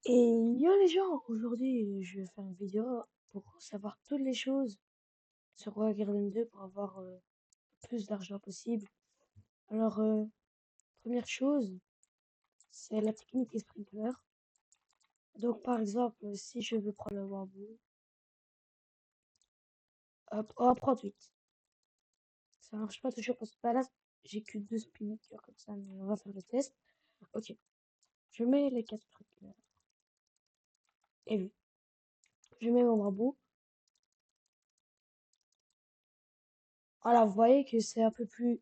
Et yo les gens, aujourd'hui je vais faire une vidéo pour savoir toutes les choses sur Rocket Garden 2 pour avoir le plus d'argent possible. Alors, première chose, c'est la technique des sprinklers. Donc par exemple, si je veux prendre le bambou, hop, oh, prends 8. Ça marche pas toujours parce que bah là, j'ai que 2 spinners comme ça, mais on va faire le test. Ok, je mets les 4 sprinklers. Et oui, je mets mon bambou. Voilà, vous voyez que c'est un peu plus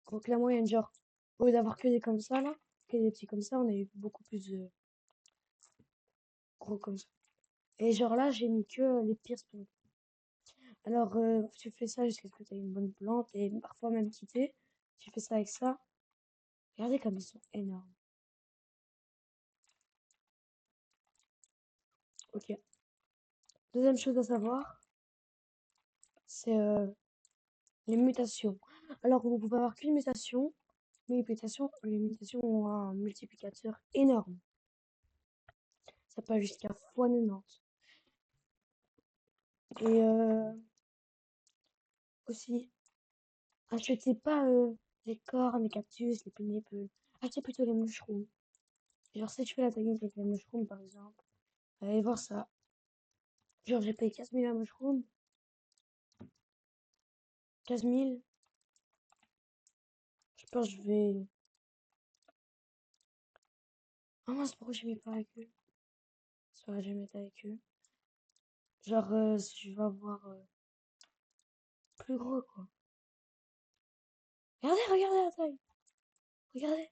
gros que la moyenne, genre, au lieu d'avoir que des comme ça, là, que des petits comme ça, on a eu beaucoup plus gros comme ça. Et genre là, j'ai mis que les pires spawns. Alors, tu fais ça jusqu'à ce que tu aies une bonne plante et parfois même quitter. Tu fais ça avec ça. Regardez comme ils sont énormes. Ok. Deuxième chose à savoir, c'est les mutations. Alors, vous pouvez avoir qu'une mutation, mais les mutations ont un multiplicateur énorme. Ça peut aller jusqu'à fois 90. Et aussi, achetez pas les cornes, les cactus, les pineapples. Achetez plutôt les mushrooms. Genre, si tu fais la technique avec les mushrooms, par exemple, allez voir ça. Genre, j'ai payé 15 000 à mushroom. 15 000. Je pense que je vais. Ah mince, pourquoi je mets pas avec eux? C'est vrai, je vais mettre avec eux. Genre, si je vais avoir plus gros, quoi. Regardez, regardez la taille. Regardez.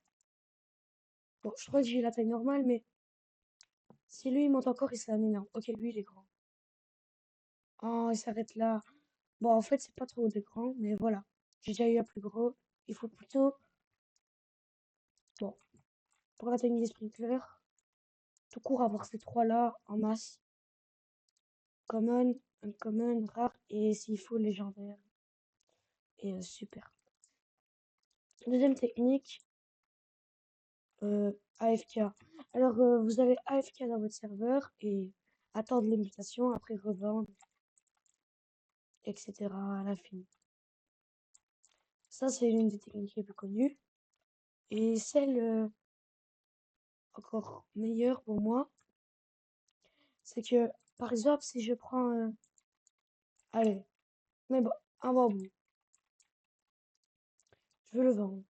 Bon, je crois que j'ai la taille normale, mais si lui, il monte encore, il sera un énorme. Ok, lui, il est grand. Oh, il s'arrête là. Bon, en fait, c'est pas trop des grands, mais voilà. J'ai déjà eu un plus gros. Il faut plutôt. Bon, pour la technique des sprinklers, tout court avoir ces trois-là en masse. Common, uncommon, rare et s'il faut légendaire. Et super. Deuxième technique, AFK. Alors, vous avez AFK dans votre serveur et attendre les mutations, après revendre, etc. à l'infini. Ça, c'est l'une des techniques les plus connues. Et celle encore meilleure pour moi, c'est que, par exemple, si je prends, allez, mais bon, un bambou, je veux le vendre.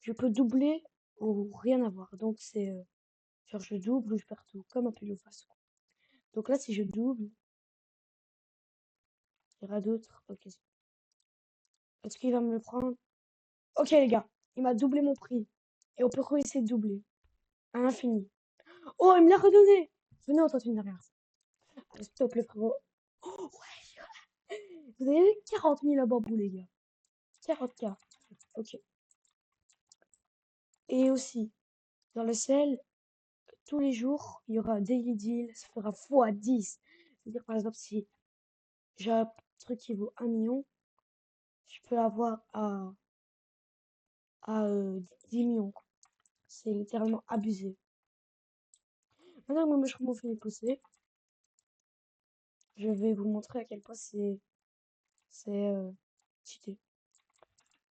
Je peux doubler ou rien avoir. Donc, c'est, genre, je double ou je perds tout, comme un pile ou face. Donc là, si je double, il y aura d'autres. Ok. Est-ce qu'il va me le prendre? Ok, les gars, il m'a doublé mon prix. Et on peut essayer de doubler. À l'infini. Oh, il me l'a redonné! Venez, on tente une dernière. Allez, stop, le frérot. Oh, ouais, vous avez vu 40 000 à bambou, les gars. 40K. Ok. Et aussi, dans le sel, tous les jours, il y aura un daily deal. Ça fera fois 10. C'est-à-dire, par exemple, si j'ai un truc qui vaut 1 million, je peux l'avoir à 10 millions, quoi. C'est littéralement abusé. Maintenant que mon mushroom fait pousser, je vais vous montrer à quel point c'est cheaté.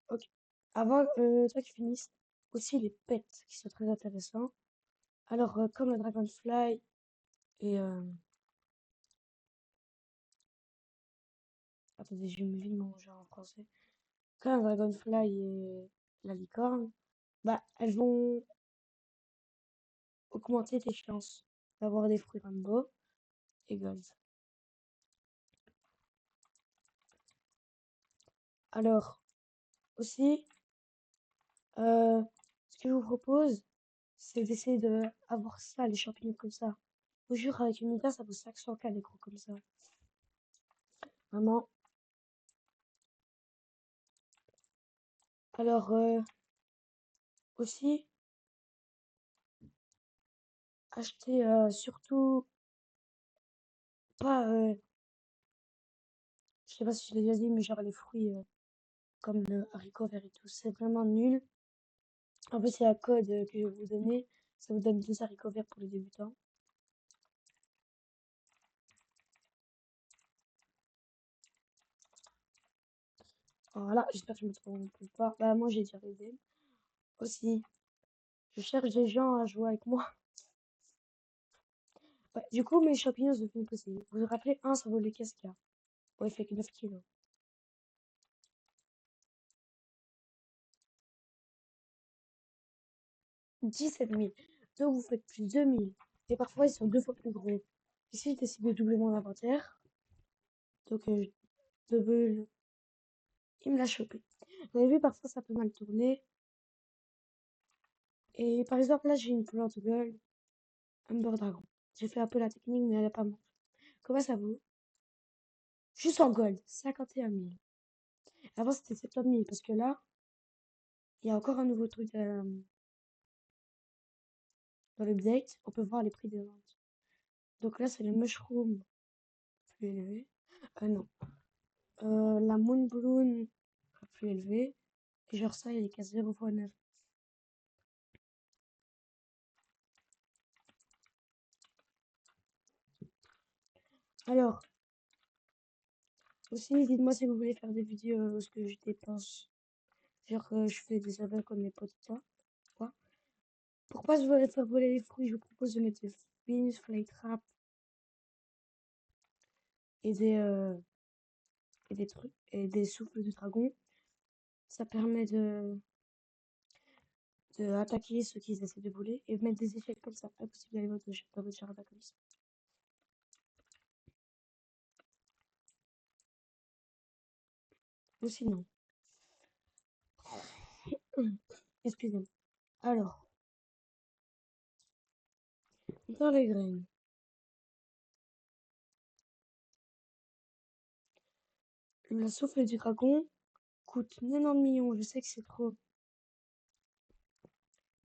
Ok. Avant toi qui finisse, aussi les pets qui sont très intéressants. Alors comme le dragonfly et attendez, j'ai mis mon genre en français. Comme le dragonfly et la licorne, bah elles vont augmenter tes chances d'avoir des fruits rainbow et gold. Alors aussi, ce que je vous propose, c'est d'essayer de avoir ça, les champignons comme ça. Je vous jure, avec une mita, ça vaut 500K des gros comme ça. Vraiment. Alors, aussi, acheter surtout pas, je sais pas si je l'ai déjà dit, mais genre les fruits comme le haricot vert et tout, c'est vraiment nul. En plus, c'est un code que je vais vous donner. Ça vous donne 2 haricots verts pour les débutants. Voilà, j'espère que je me trompe pas. Bah, moi, j'ai déjà rêvé. Aussi, je cherche des gens à jouer avec moi. Ouais, du coup, mes champignons se font pousser. Vous vous rappelez, un, ça vaut les cascas. Ouais, il fait que 9 kilos. 17 000. Donc, vous faites plus 2 000. Et parfois, ils sont 2 fois plus gros. Ici, j'ai décidé de doubler mon inventaire. Donc, double. Il me l'a chopé. Vous avez vu, parfois, ça peut mal tourner. Et par exemple, là, j'ai une plante gold, Amber Dragon. J'ai fait un peu la technique, mais elle a pas marché. Comment ça vaut? Juste en gold, 51 000. Avant, c'était 70 000, parce que là, il y a encore un nouveau truc dans l'update. On peut voir les prix des ventes. Donc là, c'est le mushroom plus élevé. Non. La moon bloom plus élevé. Et genre ça, il est qu'à 0,9. Alors, aussi, dites-moi si vous voulez faire des vidéos où ce que je dépense. Genre, je fais des aveux comme mes potes et quoi. Pour pas se faire voler les fruits, je vous propose de mettre des beans, fly trap et des trucs et des souffles de dragon. Ça permet de attaquer ceux qui essaient de voler et mettre des échecs comme ça. Impossible d'aller dans votre jardin comme ça. Ou sinon, excusez-moi. Alors, dans les graines, le souffle du dragon coûte 90 millions. Je sais que c'est trop,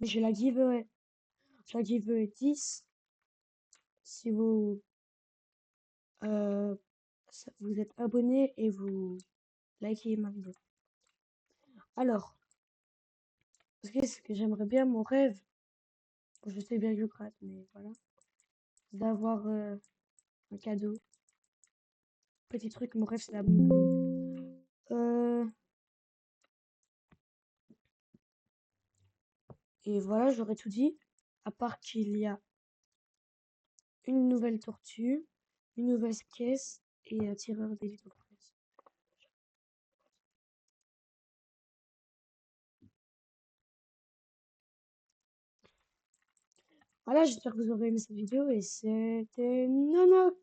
mais je la giveaway. Je la giveaway 10 si euh, vous êtes abonné et vous likez ma vidéo. Alors, parce que ce que j'aimerais bien, mon rêve, bon, je sais bien que je rate, mais voilà, d'avoir un cadeau. Petit truc, mon rêve, c'est la boum. Et voilà, j'aurais tout dit. À part qu'il y a une nouvelle tortue, une nouvelle caisse et un tireur d'élite en presse. Voilà, j'espère que vous aurez aimé cette vidéo et c'était Nonox.